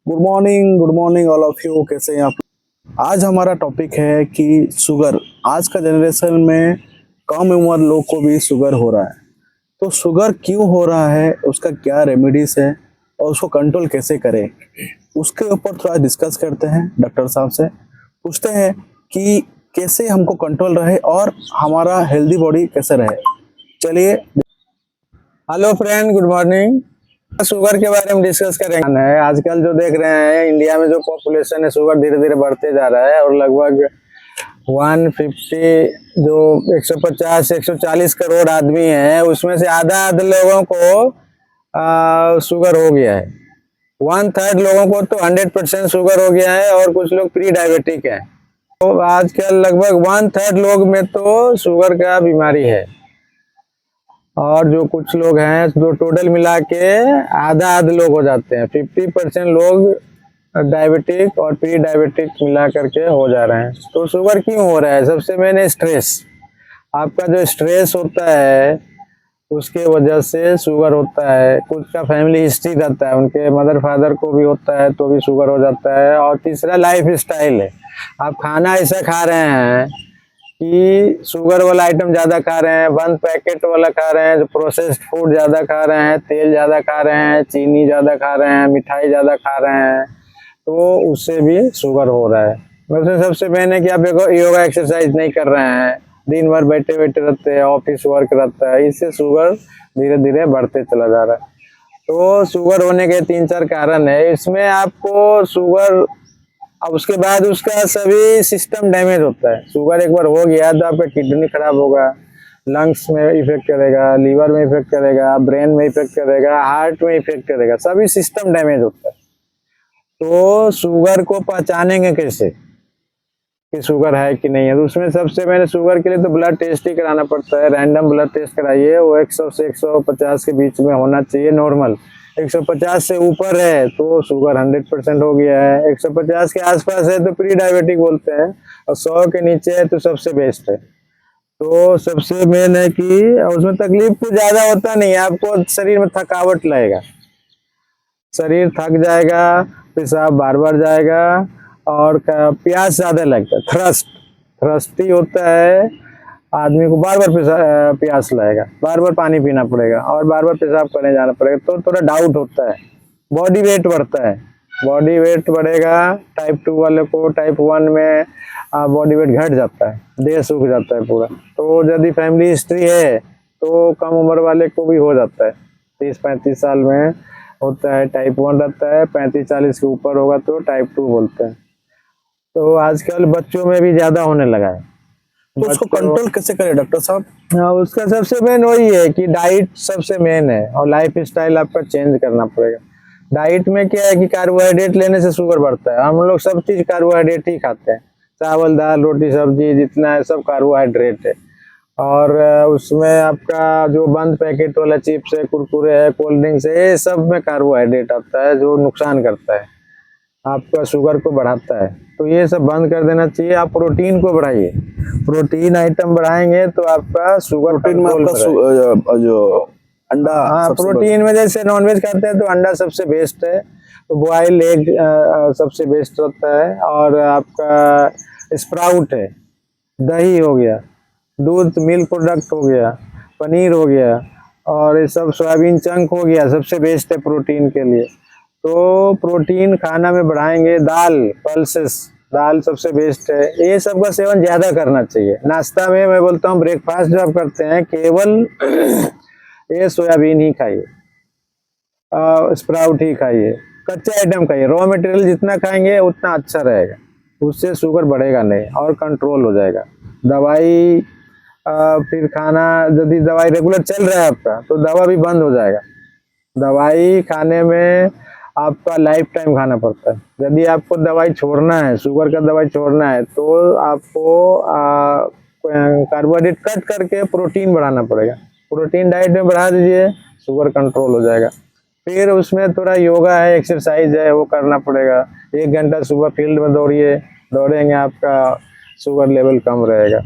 Good morning all of you. कैसे हैं आप? आज हमारा टॉपिक है कि शुगर। आज का जनरेशन में कम उम्र लोग को भी शुगर हो रहा है। तो शुगर क्यों हो रहा है, उसका क्या रेमेडीज है और उसको कंट्रोल कैसे करें, उसके ऊपर थोड़ा डिस्कस करते हैं। डॉक्टर साहब से पूछते हैं कि कैसे हमको कंट्रोल रहे और हमारा हेल्दी बॉडी कैसे रहे। चलिए। Hello friend, good morning. Sugar के बारे में डिस्कस करेंगे। आजकल जो देख रहे हैं इंडिया में जो पॉपुलेशन है, शुगर धीरे धीरे बढ़ते जा रहा है और लगभग 150 जो 150 140 करोड़ आदमी हैं, उसमें से आधा लोगों को शुगर हो गया है। 1/3 लोगों को तो 100% शुगर हो गया है और कुछ लोग प्री डायबिटिक है। तो आजकल लगभग 1/3 लोग में तो शुगर का बीमारी है और जो कुछ लोग हैं जो टोटल मिला के आधा लोग हो जाते हैं। 50% लोग डायबिटिक और प्री डायबिटिक मिला करके हो जा रहे हैं। तो शुगर क्यों हो रहा है? सबसे मेन है स्ट्रेस। आपका जो स्ट्रेस होता है उसके वजह से शुगर होता है। कुछ का फैमिली हिस्ट्री रहता है, उनके मदर फादर को भी होता है तो भी शुगर हो जाता है। और तीसरा लाइफ स्टाइल है। आप खाना ऐसा खा रहे हैं कि शुगर वाला आइटम ज़्यादा खा रहे हैं, बंद पैकेट वाला खा रहे हैं, जो प्रोसेस्ड फूड ज़्यादा खा रहे हैं, तेल ज़्यादा खा रहे हैं, चीनी ज़्यादा खा रहे हैं, मिठाई ज़्यादा खा रहे हैं, तो उससे भी शुगर हो रहा है। वैसे सबसे मेन है कि आप योगा एक्सरसाइज नहीं कर रहे हैं, दिन भर बैठे बैठे रहते हैं, ऑफिस वर्क रहता है, इससे शुगर धीरे धीरे बढ़ते चला जा रहा है। तो शुगर होने के 3-4 कारण है इसमें। आपको शुगर, अब उसके बाद उसका सभी सिस्टम डैमेज होता है। शुगर एक बार हो गया तो आपका किडनी खराब होगा, लंग्स में इफेक्ट करेगा, लीवर में इफेक्ट करेगा, ब्रेन में इफेक्ट करेगा, हार्ट में इफेक्ट करेगा, सभी सिस्टम डैमेज होता है। तो शुगर को पहचानेंगे कैसे कि शुगर है कि नहीं है? तो उसमें सबसे पहले शुगर के लिए तो ब्लड टेस्ट ही कराना पड़ता है। रैंडम ब्लड टेस्ट कराइए, वो 100 से 150 के बीच में होना चाहिए नॉर्मल। 150 से ऊपर है तो शुगर 100% हो गया है। 150 के आसपास है तो प्री डायबिटिक बोलते हैं, और 100 के नीचे है तो सबसे बेस्ट है। तो सबसे मेन है कि उसमें तकलीफ कुछ ज्यादा होता नहीं है। आपको शरीर में थकावट लगेगा, शरीर थक जाएगा, पेशाब बार बार जाएगा और प्यास ज्यादा लगता है। थ्रस्टी होता है, आदमी को बार बार प्यास लगेगा, बार बार पानी पीना पड़ेगा और बार बार पेशाब करने जाना पड़ेगा। तो थोड़ा डाउट होता है। बॉडी वेट बढ़ता है, बॉडी वेट बढ़ेगा। टाइप 2 वाले को टाइप 1 में बॉडी वेट घट जाता है, देह सूख जाता है पूरा। तो यदि फैमिली हिस्ट्री है तो कम उम्र वाले को भी हो जाता है। 30-35 साल में होता है, टाइप 1 रहता है। 35-40 के ऊपर होगा तो टाइप 2 बोलते हैं। तो आजकल बच्चों में भी ज्यादा होने लगा है। तो उसको कंट्रोल कैसे करें डॉक्टर साहब? हाँ, उसका सबसे मेन वही है कि डाइट सबसे मेन है और लाइफ स्टाइल आपका चेंज करना पड़ेगा। डाइट में क्या है कि कार्बोहाइड्रेट लेने से शुगर बढ़ता है। हम लोग सब चीज कार्बोहाइड्रेट ही खाते हैं, चावल दाल रोटी सब्जी जितना है सब कार्बोहाइड्रेट है। और उसमें आपका जो बंद पैकेट वाला चिप्स है, कुरकुरे है, कोल्ड ड्रिंक्स है, ये सब में कार्बोहाइड्रेट आता है जो नुकसान करता है, आपका शुगर को बढ़ाता है। तो ये सब बंद कर देना चाहिए। आप प्रोटीन को बढ़ाइए, प्रोटीन आइटम बढ़ाएंगे तो आपका शुगर प्रोटीन में आपका जो अंडा। हाँ, प्रोटीन में जैसे नॉनवेज खाते हैं तो अंडा सबसे बेस्ट है, तो बॉयल एग सबसे बेस्ट रहता है। और आपका स्प्राउट है, दही हो गया, दूध मिल्क प्रोडक्ट हो गया, पनीर हो गया, और ये सब सोयाबीन चंक हो गया, सबसे बेस्ट है प्रोटीन के लिए। तो प्रोटीन खाना में बढ़ाएंगे। दाल, पल्सेस दाल सबसे बेस्ट है। ये सब का सेवन ज्यादा करना चाहिए। नाश्ता में मैं बोलता हूँ, ब्रेकफास्ट जो आप करते हैं केवल ये सोयाबीन ही खाइए, स्प्राउट ही खाइए, कच्चे आइटम खाइए। रॉ मटेरियल जितना खाएंगे उतना अच्छा रहेगा, उससे शुगर बढ़ेगा नहीं और कंट्रोल हो जाएगा। दवाई फिर खाना, यदि दवाई रेगुलर चल रहा है आपका तो दवा भी बंद हो जाएगा। दवाई खाने में आपका लाइफ टाइम खाना पड़ता है। यदि आपको दवाई छोड़ना है, शुगर का दवाई छोड़ना है, तो आपको कार्बोहाइड्रेट कट करके प्रोटीन बढ़ाना पड़ेगा। प्रोटीन डाइट में बढ़ा दीजिए, शुगर कंट्रोल हो जाएगा। फिर उसमें थोड़ा योगा है, एक्सरसाइज है, वो करना पड़ेगा। 1 घंटा सुबह फील्ड में दौड़िए, दौड़ेंगे आपका शुगर लेवल कम रहेगा।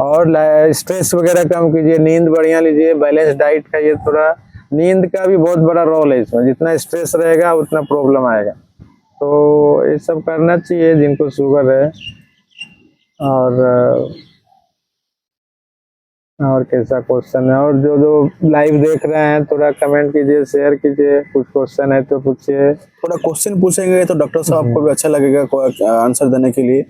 और स्ट्रेस वगैरह कम कीजिए, नींद बढ़िया लीजिए, बैलेंस डाइट खाइए। थोड़ा नींद का भी बहुत बड़ा रोल है इसमें, जितना स्ट्रेस रहेगा उतना प्रॉब्लम आएगा। तो ये सब करना चाहिए जिनको शुगर है। और कैसा क्वेश्चन है, और जो जो लाइव देख रहे हैं थोड़ा कमेंट कीजिए, शेयर कीजिए, कुछ क्वेश्चन है तो पूछिए। थोड़ा क्वेश्चन पूछेंगे तो डॉक्टर साहब आपको भी अच्छा लगेगा आंसर देने के लिए।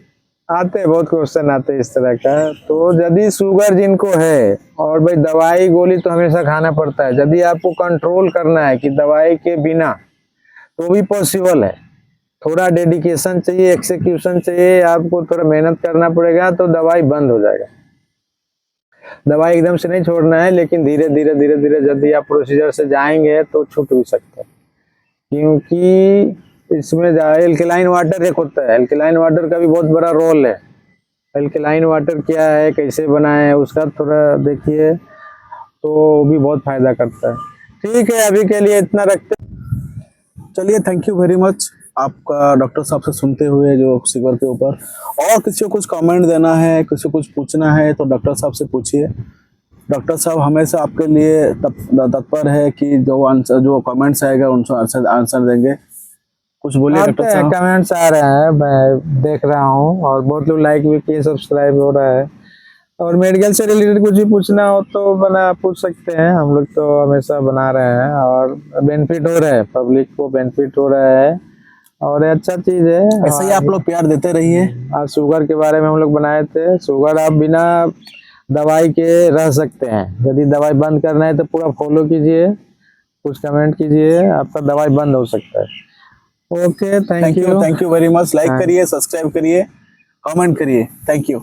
आते हैं, बहुत क्वेश्चन आते हैं इस तरह का। तो यदि शुगर जिनको है, और भाई दवाई गोली तो हमेशा खाना पड़ता है, यदि आपको कंट्रोल करना है कि दवाई के बिना, तो भी पॉसिबल है। थोड़ा डेडिकेशन चाहिए, एक्सिक्यूशन चाहिए, आपको थोड़ा मेहनत करना पड़ेगा, तो दवाई बंद हो जाएगा। दवाई एकदम से नहीं छोड़ना है, लेकिन धीरे धीरे धीरे धीरे यदि आप प्रोसीजर से जाएंगे तो छूट भी सकते हैं, क्योंकि इसमें एल्कलाइन वाटर एक होता है, एल्कलाइन वाटर का भी बहुत बड़ा रोल है। एल्कलाइन वाटर क्या है, कैसे बनाए, उसका थोड़ा देखिए, तो वो भी बहुत फायदा करता है। ठीक है, अभी के लिए इतना रखते। चलिए, थैंक यू वेरी मच आपका डॉक्टर साहब से सुनते हुए जो शुगर के ऊपर। और किसी को कुछ कमेंट देना है, किसी को कुछ पूछना है तो डॉक्टर साहब से पूछिए। डॉक्टर साहब हमेशा आपके लिए तत्पर है कि जो कमेंट्स आएगा उनसे आंसर देंगे। कुछ बोलिए डॉक्टर साहब। कमेंट्स आ रहे हैं, मैं देख रहा हूँ, और बहुत लोग लाइक भी किए, सब्सक्राइब हो रहा है। और मेडिकल से रिलेटेड कुछ भी पूछना हो तो बना पूछ सकते हैं, हम लोग तो हमेशा बना रहे हैं, और बेनिफिट हो रहा है, पब्लिक को बेनिफिट हो रहा है, और ये अच्छा चीज है। ऐसे ही आप लोग प्यार देते रहिए। आज शुगर के बारे में हम लोग बनाए थे। शुगर आप बिना दवाई के रह सकते हैं, यदि दवाई बंद करना है तो पूरा फॉलो कीजिए, कुछ कमेंट कीजिए, आपका दवाई बंद हो सकता है। Okay, thank you very much. Like करिए, सब्सक्राइब करिए, कमेंट करिए। Thank you.